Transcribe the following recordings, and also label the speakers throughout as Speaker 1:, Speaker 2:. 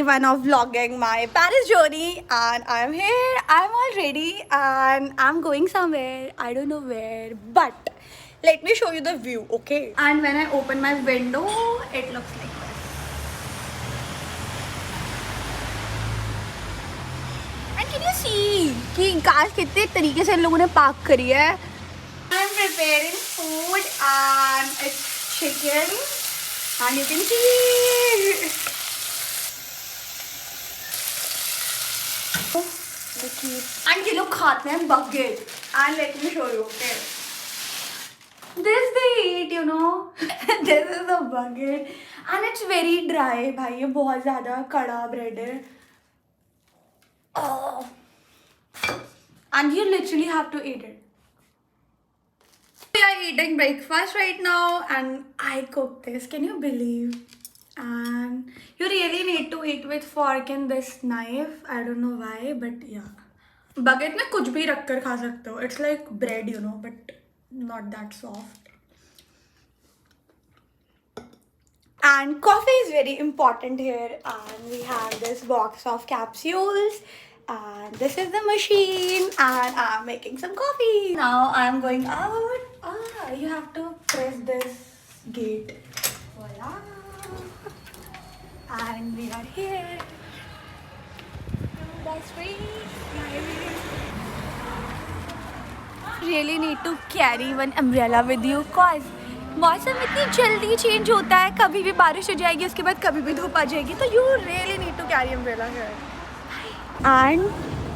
Speaker 1: one of vlogging my Paris journey, and I'm here. I'm all ready, and I'm going somewhere. I don't know where, but let me show you the view, okay? And when I open my window, it looks like this. And can you see कि car कितने तरीके से इन लोगों ने park करी है? I'm preparing food, and it's chicken, and you can see. And ये लोग खाते हैं bucket. And let me show you, okay? This they eat, you know. This is the bucket, and it's very dry. भाई ये बहुत ज़्यादा कड़ा bread है. Oh. And you literally have to eat it. We are eating breakfast right now, and I cooked this. Can you believe? And you really need to eat with fork and this knife. I don't know why, but yeah. Bucket में कुछ भी रख कर खा सकते हो. It's like bread, you know, but not that soft. And coffee is very important here. And we have this box of capsules. And this is the machine. And I'm making some coffee. Now I'm going out. You have to press this gate. Voila. And we are here. That's great. Really need to carry one umbrella with you cause मौसम इतनी जल्दी change होता है. कभी भी बारिश हो जाएगी, उसके बाद कभी भी धूप आ जाएगी. तो you really need to carry umbrella here. And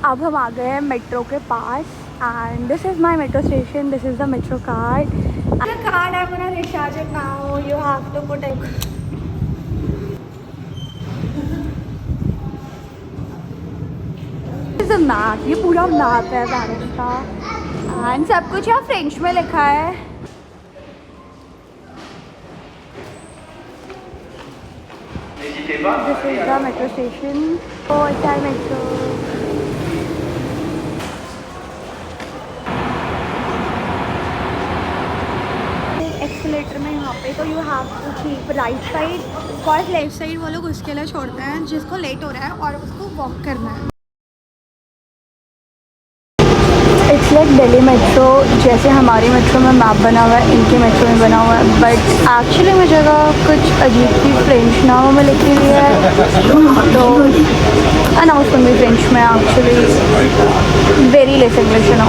Speaker 1: अब हम आ गए हैं मेट्रो के पास. And this is my metro station. This is the metro card. The card I'm gonna recharge it now. You have to put it. This is a map. ये पूरा map है Paris का. And सब कुछ यहाँ French में लिखा है. This is the metro station. Oh, it's our metro. Escalator में यहाँ पे तो you have to keep right side और लेफ्ट साइड वो लोग उसके लिए छोड़ते हैं जिसको लेट हो रहा है और उसको वॉक करना है. इट्स लाइक दिल्ली मेट्रो जैसे हमारी मेट्रो में मैप बना हुआ है, इनके मेट्रो में बना हुआ है. बट एक्चुअली में जगह कुछ अजीब सी फ्रेंच नामों में लिखी हुई है. तो अनाउंसमेंट भी फ्रेंच में एक्चुअली वेरी लेस इंग्लिश ना.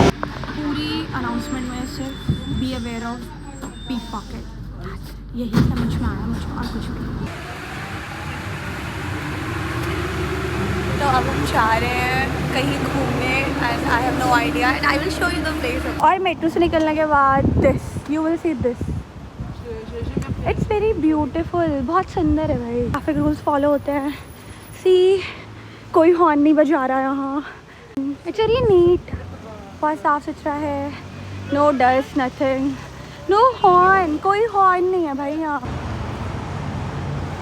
Speaker 1: पूरी अनाउंसमेंट में सिर्फ be aware off peak pocket. यही समझ में आया मुझे और कुछ भी. तो अब हम जा रहे हैं कहीं घूमने and I have no idea and I will show you the place. और मेट्रो से निकलने के बाद this you will see this. It's very beautiful. बहुत सुंदर है भाई. ट्रैफिक रूल्स फॉलो होते हैं. सी कोई हॉर्न नहीं बजा रहा है यहाँ. It's very neat. बहुत साफ़ सुथरा है. No dust nothing. No horn. कोई हॉर्न नहीं है भाई यहाँ.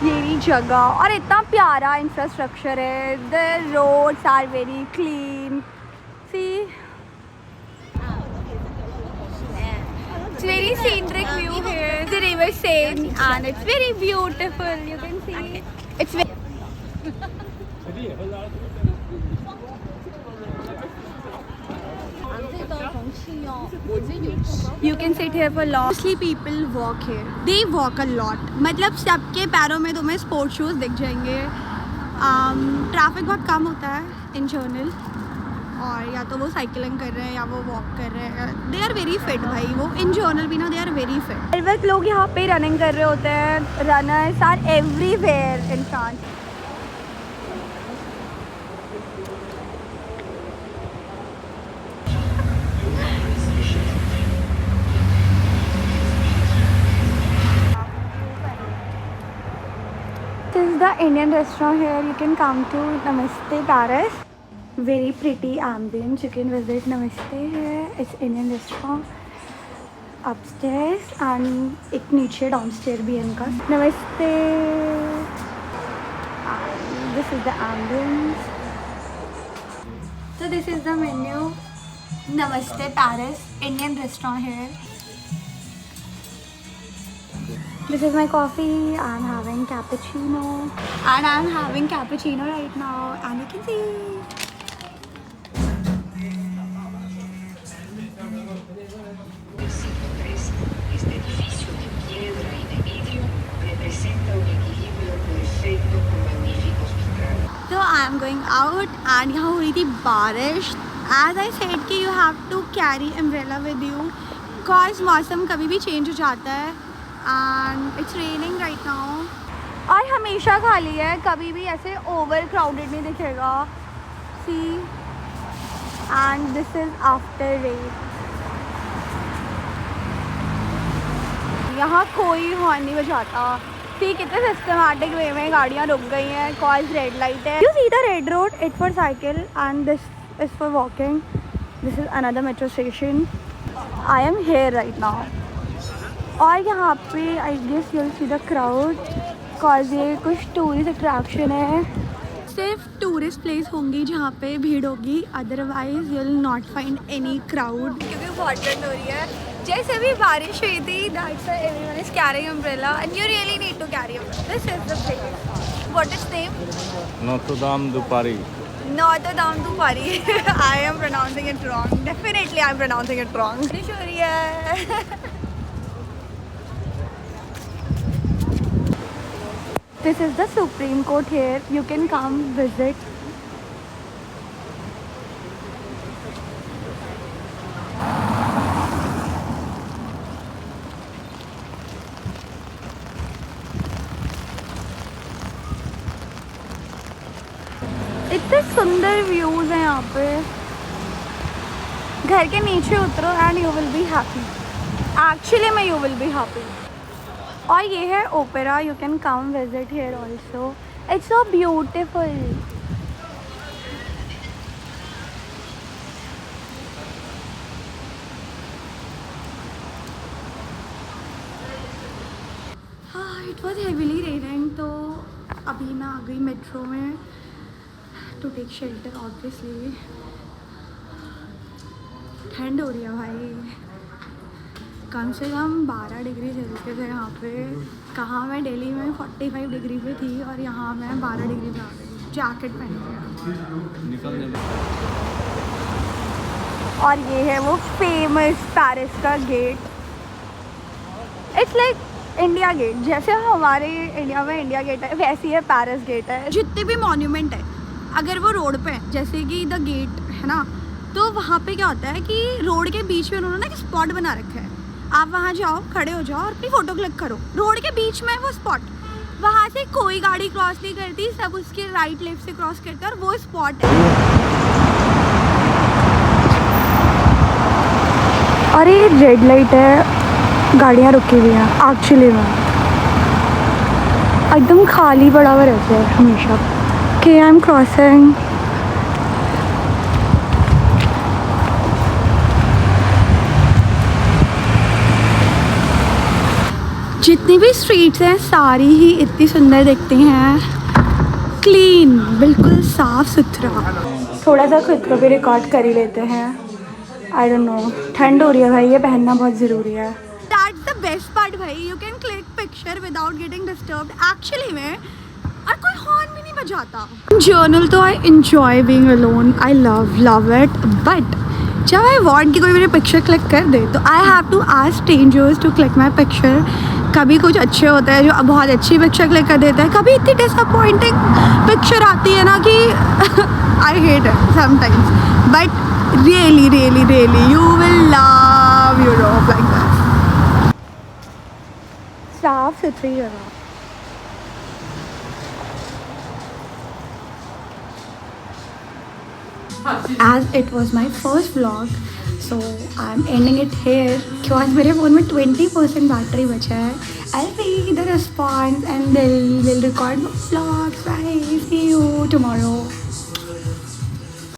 Speaker 1: ये जगह और इतना प्यारा इंफ्रास्ट्रक्चर है. The roads are very clean. See it's very scenic view here. The river Seine and it's very beautiful. You can see it's You can sit here for long. Mostly people walk here. They walk a lot. मतलब सबके पैरों में तुम्हें sport shoes दिख जाएंगे. Traffic बहुत कम होता है इन जनरल. और या तो वो साइकिलिंग कर रहे हैं या वो वॉक कर रहे हैं. दे आर वेरी फिट भाई. वो इन जनरल भी ना दे आर वेरी फिट. हर वक्त लोग यहाँ पे रनिंग कर रहे होते हैं. Runners are everywhere in France. This is the Indian restaurant here. You can come to Namaste Paris. Very pretty ambience. You can visit Namaste here. It's Indian restaurant upstairs and एक नीचे downstairs भी है इनका. Namaste. This is the ambience. So this is the menu. Namaste Paris Indian restaurant here. This is my coffee. I'm having cappuccino. And I'm having cappuccino right now. And you can see.
Speaker 2: Este edificio de piedra y de vidrio representa un equilibrio perfecto con magníficos vitrales.
Speaker 1: So I'm going out and यहाँ हो रही थी बारिश. As I said कि you have to carry umbrella with you cause मौसम कभी भी change हो जाता है and it's raining right now. और हमेशा खाली है, कभी भी ऐसे over crowded नहीं दिखेगा. See, and this is after rain. यहाँ कोई हॉर्न नहीं बजाता. ठीक, कितने सिस्टमैटिक वे में गाड़ियाँ रुक गई हैं कॉज रेड लाइट है. You see the red road, it for cycle and this is for walking. This is another metro station. I am here right now. और यहाँ पे I guess you'll see the crowd cause ये कुछ tourist attraction है. सिर्फ tourist place होंगी जहाँ पे भीड़ होगी, otherwise you will not find any crowd. क्योंकि बहुत ठंड हो रही है. जैसे भी बारिश हुई थी, that's why everyone is carrying umbrella and you really need to carry umbrella. This is the place. What is name?
Speaker 3: Notre Dame du Paris.
Speaker 1: Notre Dame du Paris. I am pronouncing it wrong. Definitely I am pronouncing it wrong. बारिश हो रही है. This is the Supreme Court here. You can come visit. इतने सुंदर views हैं यहाँ पे. घर के नीचे उतरो and you will be happy. Actually में यू विल बी हैप्पी. और ये है opera. You can come visit here also. It's so beautiful. हाँ, इट वॉज हेविली रेनिंग. तो अभी मैं आ गई मेट्रो में टू टेक शेल्टर. ऑब्वियसली ठंड हो रही है भाई. कम से कम 12 डिग्री सेल्सियस है यहाँ पे. कहाँ मैं दिल्ली में 45 डिग्री पे थी और यहाँ मैं 12 डिग्री पे आ गई जैकेट पहन के. और ये है वो फेमस पेरिस का गेट. It's like India Gate. जैसे हमारे इंडिया में इंडिया गेट है, वैसी है पेरिस गेट है. जितने भी मॉन्यूमेंट है अगर वो रोड पे है, जैसे कि द गेट है ना, तो वहाँ पे क्या होता है कि रोड के बीच में उन्होंने ना एक स्पॉट बना रखा है. आप वहाँ जाओ, खड़े हो जाओ और अपनी फ़ोटो क्लिक करो. रोड के बीच में है वो स्पॉट. वहाँ से कोई गाड़ी क्रॉस नहीं करती, सब उसके राइट लेफ्ट से क्रॉस करते हैं और वो स्पॉट है. और ये रेड लाइट है, गाड़ियाँ रुकी हुई हैं. एक्चुअली में एकदम खाली पड़ा हुआ रहता है हमेशा. Okay, I'm crossing. जितनी भी स्ट्रीट्स हैं सारी ही इतनी सुंदर दिखती हैं. क्लीन, बिल्कुल साफ सुथरा. थोड़ा सा खुद को भी रिकॉर्ड कर ही लेते हैं. आई डोंट नो, ठंड हो रही है भाई, ये पहनना बहुत ज़रूरी है. दैट्स द बेस्ट पार्ट भाई. You can click picture without getting disturbed. Actually में और कोई हॉर्न भी नहीं बजाता. जर्नल तो I enjoy being alone. I love it. But जब आई वांट कि कोई मेरी पिक्चर क्लिक कर दे तो I have to ask strangers to click my picture. कभी कुछ अच्छे होते हैं जो बहुत अच्छी पिक्चर क्लिक कर देते हैं. कभी इतनी डिसअपॉइंटिंग पिक्चर आती है ना कि I hate it sometimes. But really really really you will love Europe like that. साफ सुथरी जगह. As it was my first vlog, so I'm ending it here. क्योंकि मेरे फ़ोन में 20% बैटरी बचा है. I'll see the response and then we'll record vlogs. Bye. See you tomorrow.